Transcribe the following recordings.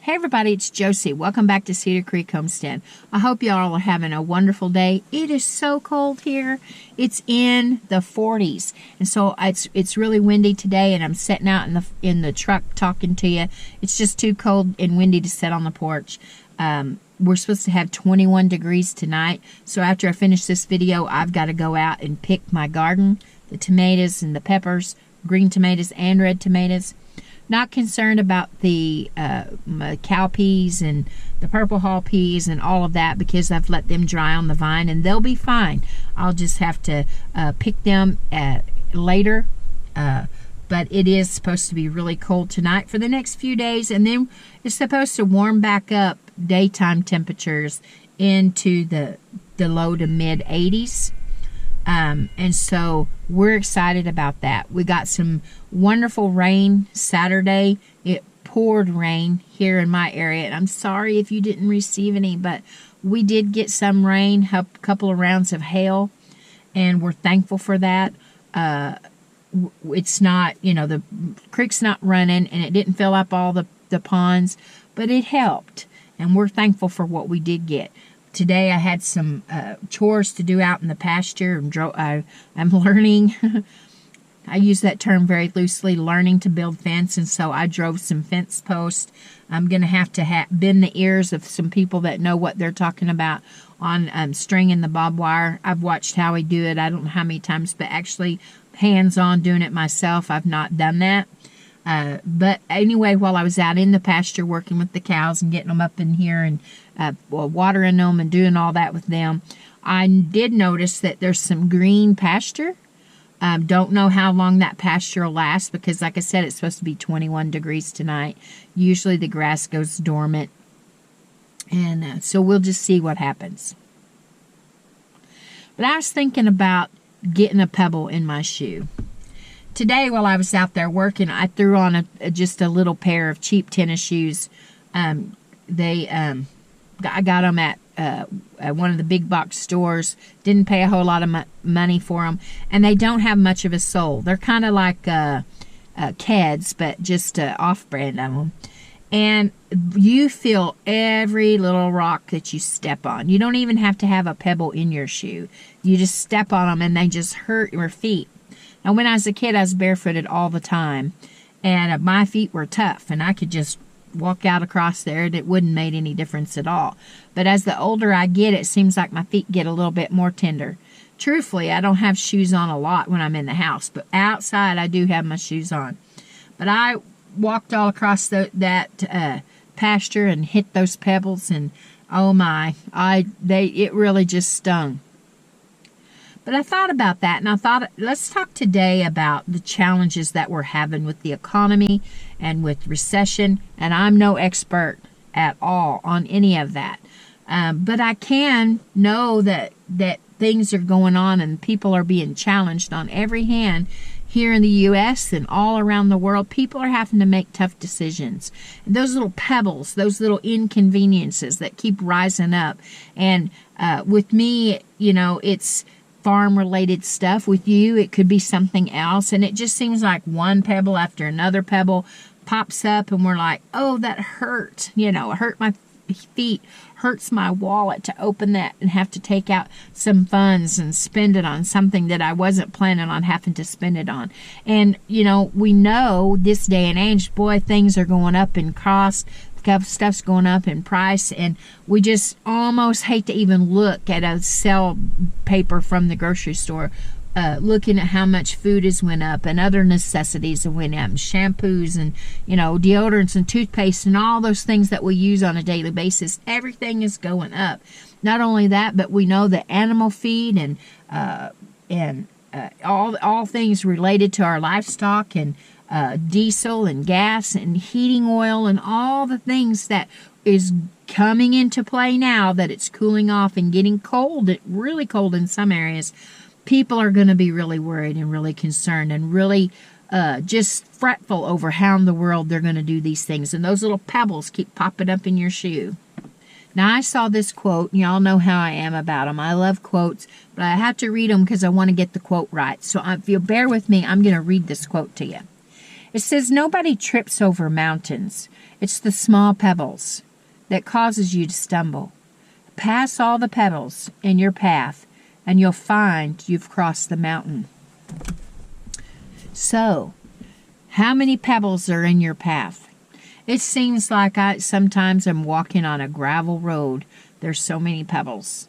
Hey everybody, it's Josie. Welcome back to Cedar Creek Homestead. I hope y'all are having a wonderful day. It is so cold here. It's in the 40s. And so it's really windy today, and I'm sitting out in the truck talking to you. It's just too cold and windy to sit on the porch. We're supposed to have 21 degrees tonight. So after I finish this video, I've got to go out and pick my garden, the tomatoes and the peppers, green tomatoes and red tomatoes. Not concerned about the cow peas and the purple hull peas and all of that, because I've let them dry on the vine and they'll be fine. I'll just have to pick them later. But it is supposed to be really cold tonight for the next few days, and then it's supposed to warm back up daytime temperatures into the low to mid 80s. And so we're excited about that. We got some wonderful rain Saturday. It poured rain here in my area, and I'm sorry if you didn't receive any, but we did get some rain, a couple of rounds of hail, and we're thankful for that. It's not, the creek's not running, and it didn't fill up all the ponds, but it helped, and we're thankful for what we did get. Today I had some chores to do out in the pasture. I'm learning, I use that term very loosely, learning to build fence, and so I drove some fence posts. I'm going to have to bend the ears of some people that know what they're talking about on stringing the barbed wire. I've watched Howie do it, I don't know how many times, but actually hands-on doing it myself, I've not done that. But anyway, while I was out in the pasture working with the cows and getting them up in here and watering them and doing all that with them, I did notice that there's some green pasture. Don't know how long that pasture will last, because like I said, it's supposed to be 21 degrees tonight. Usually the grass goes dormant, and so we'll just see what happens. But I was thinking about getting a pebble in my shoe. Today, while I was out there working, I threw on just a little pair of cheap tennis shoes. I got them at one of the big box stores. Didn't pay a whole lot of money for them, and they don't have much of a sole. They're kind of like Keds, but just off-brand of them. And you feel every little rock that you step on. You don't even have to have a pebble in your shoe. You just step on them, and they just hurt your feet. Now, when I was a kid, I was barefooted all the time, and my feet were tough, and I could just walk out across there, and it wouldn't make any difference at all. But as the older I get, it seems like my feet get a little bit more tender. Truthfully, I don't have shoes on a lot when I'm in the house, but outside I do have my shoes on. But I walked all across that pasture and hit those pebbles, and oh my, it really just stung. But I thought about that, and I thought, let's talk today about the challenges that we're having with the economy and with recession. And I'm no expert at all on any of that. But I can know that things are going on and people are being challenged on every hand here in the U.S. and all around the world. People are having to make tough decisions. And those little pebbles, those little inconveniences that keep rising up. And with me, it's farm-related stuff. With you, it could be something else, and it just seems like one pebble after another pebble pops up, and we're like, oh, that hurt. It hurt my feet, hurts my wallet to open that and have to take out some funds and spend it on something that I wasn't planning on having to spend it on. And, we know this day and age, boy, things are going up in cost. Stuff's going up in price, and we just almost hate to even look at a sale paper from the grocery store, looking at how much food has went up and other necessities have went up, and shampoos and deodorants and toothpaste and all those things that we use on a daily basis. Everything is going up. Not only that, but we know that animal feed and all things related to our livestock and diesel and gas and heating oil and all the things that is coming into play now that it's cooling off and getting cold, really cold in some areas. People are going to be really worried and really concerned and really just fretful over how in the world they're going to do these things. And those little pebbles keep popping up in your shoe. Now, I saw this quote, and y'all know how I am about them. I love quotes, but I have to read them because I want to get the quote right. So if you'll bear with me, I'm going to read this quote to you. It says, "Nobody trips over mountains. It's the small pebbles that causes you to stumble. Pass all the pebbles in your path, and you'll find you've crossed the mountain. So, how many pebbles are in your path? It seems like sometimes I'm walking on a gravel road. There's so many pebbles.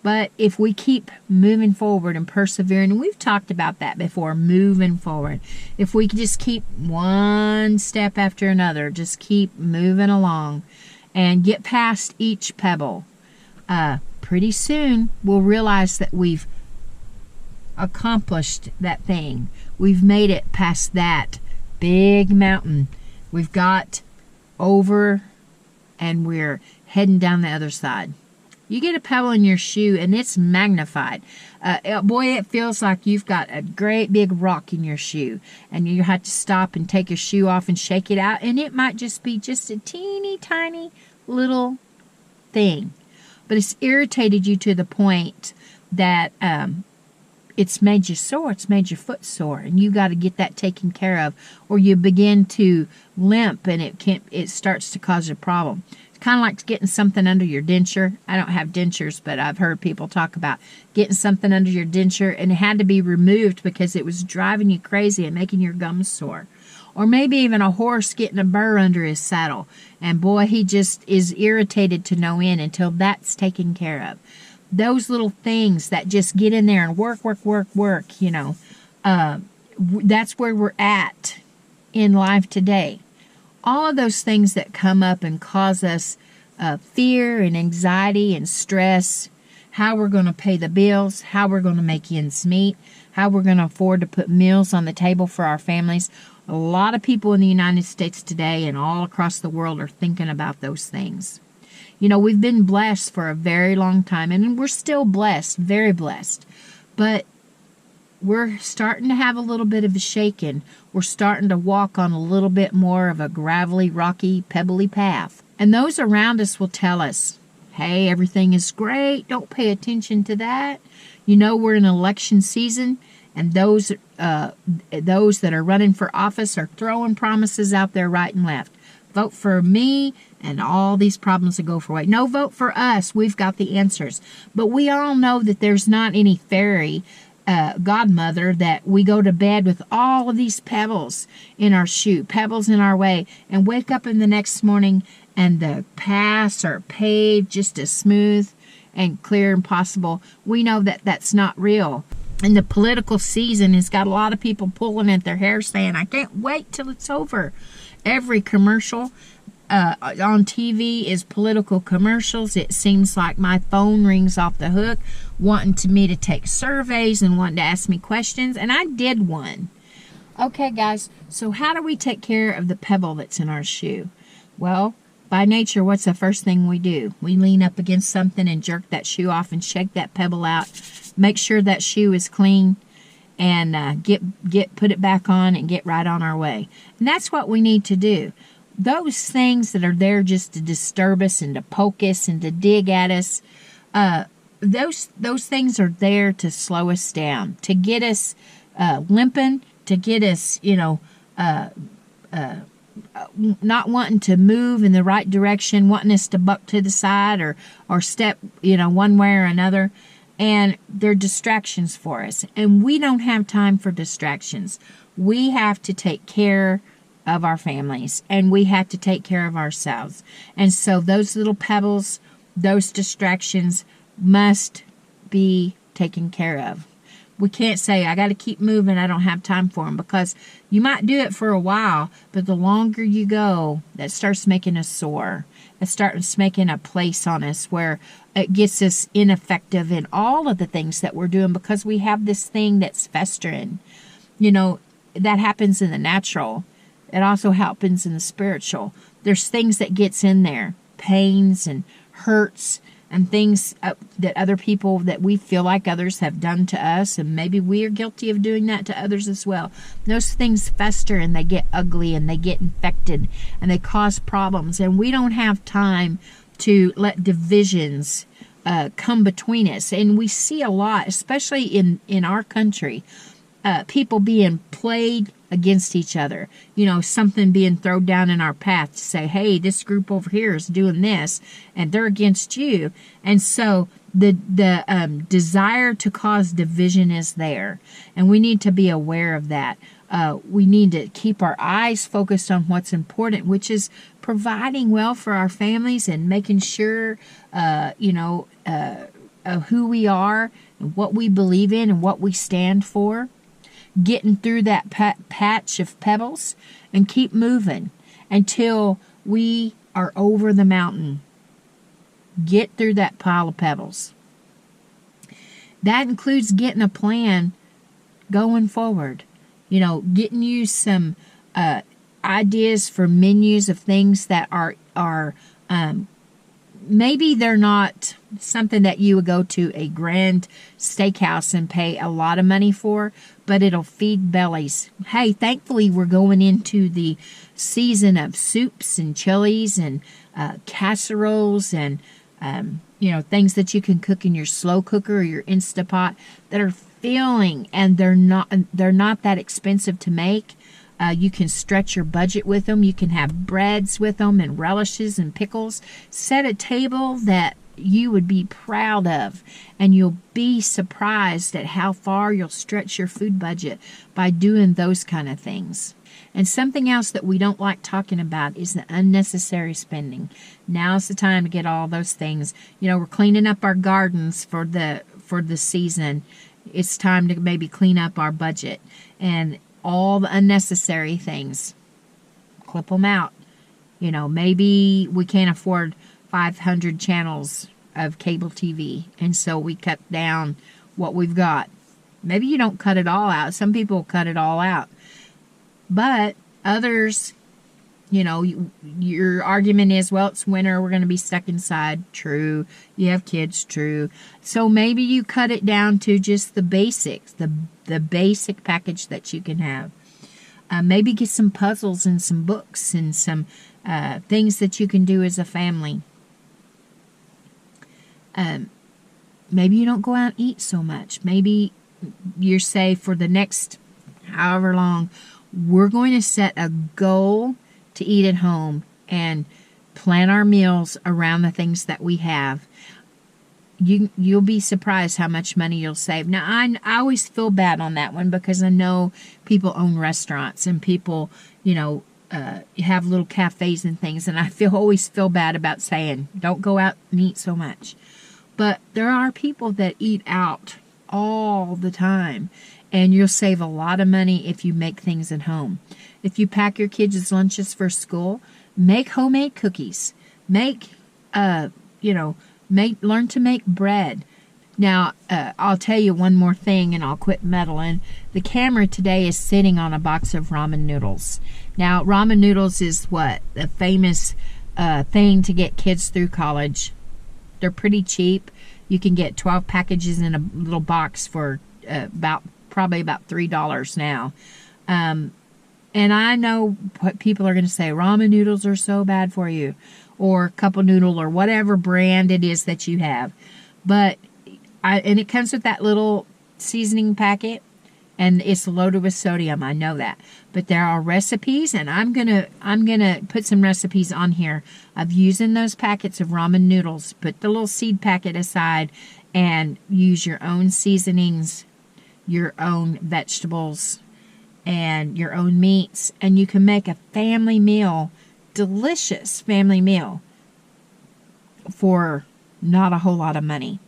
But if we keep moving forward and persevering, and we've talked about that before, moving forward. If we just keep one step after another, just keep moving along and get past each pebble, pretty soon we'll realize that we've accomplished that thing. We've made it past that big mountain. We've got over and we're heading down the other side. You get a pebble in your shoe and it's magnified. Boy, it feels like you've got a great big rock in your shoe, and you have to stop and take your shoe off and shake it out, and it might just be just a teeny tiny little thing, but it's irritated you to the point that it's made you sore. It's made your foot sore, and you got to get that taken care of, or you begin to limp, and it starts to cause a problem. Kind of like getting something under your denture. I don't have dentures, but I've heard people talk about getting something under your denture, and it had to be removed because it was driving you crazy and making your gums sore. Or maybe even a horse getting a burr under his saddle, and boy, he just is irritated to no end until that's taken care of. Those little things that just get in there and work, you know, that's where we're at in life today. All of those things that come up and cause us fear and anxiety and stress, how we're going to pay the bills, how we're going to make ends meet, how we're going to afford to put meals on the table for our families. A lot of people in the United States today and all across the world are thinking about those things. You know, we've been blessed for a very long time, and we're still blessed, very blessed. But we're starting to have a little bit of a shaking. We're starting to walk on a little bit more of a gravelly, rocky, pebbly path. And those around us will tell us, hey, everything is great. Don't pay attention to that. You know, we're in election season, and those that are running for office are throwing promises out there right and left. Vote for me, and all these problems will go away. No, vote for us. We've got the answers. But we all know that there's not any fairy godmother that we go to bed with all of these pebbles in our shoe, pebbles in our way, and wake up in the next morning and the paths are paved just as smooth and clear and possible. We know that that's not real. And the political season has got a lot of people pulling at their hair saying, I can't wait till it's over. Every commercial on TV is political commercials. It seems like my phone rings off the hook wanting me to take surveys and wanting to ask me questions, and I did one. Okay, guys, so how do we take care of the pebble that's in our shoe? Well, by nature, what's the first thing we do? We lean up against something and jerk that shoe off and shake that pebble out. Make sure that shoe is clean, and put it back on and get right on our way. And that's what we need to do. Those things that are there just to disturb us and to poke us and to dig at us, those things are there to slow us down, to get us limping, to get us, not wanting to move in the right direction, wanting us to buck to the side or step, one way or another. And they're distractions for us. And we don't have time for distractions. We have to take care of our families, and we have to take care of ourselves. And so those little pebbles, those distractions must be taken care of. We can't say, I got to keep moving, I don't have time for them, because you might do it for a while, but the longer you go, that starts making us sore. It starts making a place on us where it gets us ineffective in all of the things that we're doing, because we have this thing that's festering. That happens in the natural. It also happens in the spiritual. There's things that gets in there, pains and hurts and things that other people, that we feel like others have done to us, and maybe we are guilty of doing that to others as well. Those things fester and they get ugly and they get infected and they cause problems, and we don't have time to let divisions come between us. And we see a lot, especially in our country, people being plagued against each other. You know, something being thrown down in our path to say, hey, this group over here is doing this and they're against you. And so the desire to cause division is there. And we need to be aware of that. We need to keep our eyes focused on what's important, which is providing well for our families and making sure, who we are and what we believe in and what we stand for. Getting through that patch of pebbles and keep moving until we are over the mountain. Get through that pile of pebbles. That includes getting a plan going forward. You know, getting you some ideas for menus of things that are maybe they're not something that you would go to a grand steakhouse and pay a lot of money for, but it'll feed bellies. Hey, thankfully we're going into the season of soups and chilies and casseroles and things that you can cook in your slow cooker or your Instapot that are filling, and they're not that expensive to make. You can stretch your budget with them. You can have breads with them and relishes and pickles. Set a table that you would be proud of, and you'll be surprised at how far you'll stretch your food budget by doing those kind of things. And something else that we don't like talking about is the unnecessary spending. Now's the time to get all those things. You know, we're cleaning up our gardens for the season. It's time to maybe clean up our budget. And all the unnecessary things, clip them out. You know, maybe we can't afford 500 channels of cable TV, and so we cut down what we've got. Maybe you don't cut it all out. Some people cut it all out. But others, your argument is, well, it's winter, we're going to be stuck inside. True. You have kids. True. So maybe you cut it down to just the basics, the basic package that you can have. Maybe get some puzzles and some books and some things that you can do as a family. Maybe you don't go out and eat so much. Maybe you say for the next however long, we're going to set a goal to eat at home and plan our meals around the things that we have. You'll be surprised how much money you'll save. Now, I always feel bad on that one because I know people own restaurants and people, have little cafes and things, and I always feel bad about saying, don't go out and eat so much. But there are people that eat out all the time, and you'll save a lot of money if you make things at home. If you pack your kids' lunches for school, make homemade cookies. Learn to make bread. Now, I'll tell you one more thing and I'll quit meddling. The camera today is sitting on a box of ramen noodles. Now, ramen noodles is what? The famous thing to get kids through college. They're pretty cheap. You can get 12 packages in a little box for probably about $3 now. And I know what people are going to say, ramen noodles are so bad for you, or cup of noodle, or whatever brand it is that you have. But and it comes with that little seasoning packet, and it's loaded with sodium. I know that. But there are recipes, and I'm gonna put some recipes on here of using those packets of ramen noodles. Put the little seed packet aside and use your own seasonings, your own vegetables, and your own meats, and you can make a family meal, delicious family meal, for not a whole lot of money.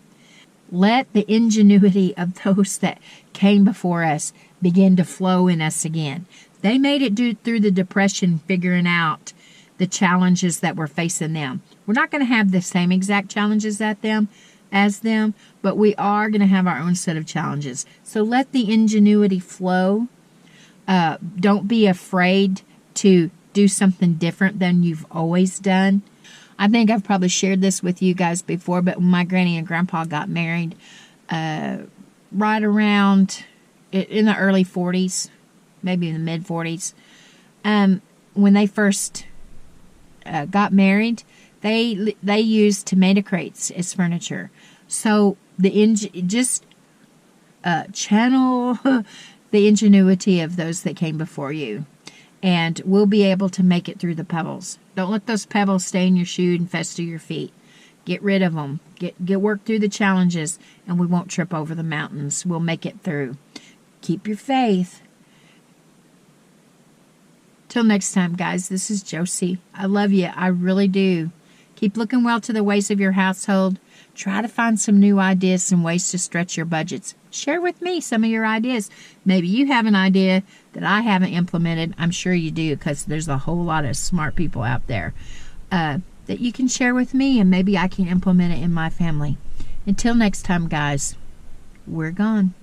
Let the ingenuity of those that came before us begin to flow in us again. They made it through the Depression, figuring out the challenges that were facing them. We're not going to have the same exact challenges as them, but we are going to have our own set of challenges. So let the ingenuity flow. Don't be afraid to do something different than you've always done. I think I've probably shared this with you guys before, but when my granny and grandpa got married, right around in the early 40s, maybe in the mid 40s, when they first got married, they used tomato crates as furniture. So channel the ingenuity of those that came before you. And we'll be able to make it through the pebbles. Don't let those pebbles stay in your shoe and fester your feet. Get rid of them. Get work through the challenges, and we won't trip over the mountains. We'll make it through. Keep your faith. Till next time, guys, this is Josie. I love you. I really do. Keep looking well to the ways of your household. Try to find some new ideas and ways to stretch your budgets. Share with me some of your ideas. Maybe you have an idea that I haven't implemented. I'm sure you do, because there's a whole lot of smart people out there that you can share with me, and maybe I can implement it in my family. Until next time, guys, we're gone.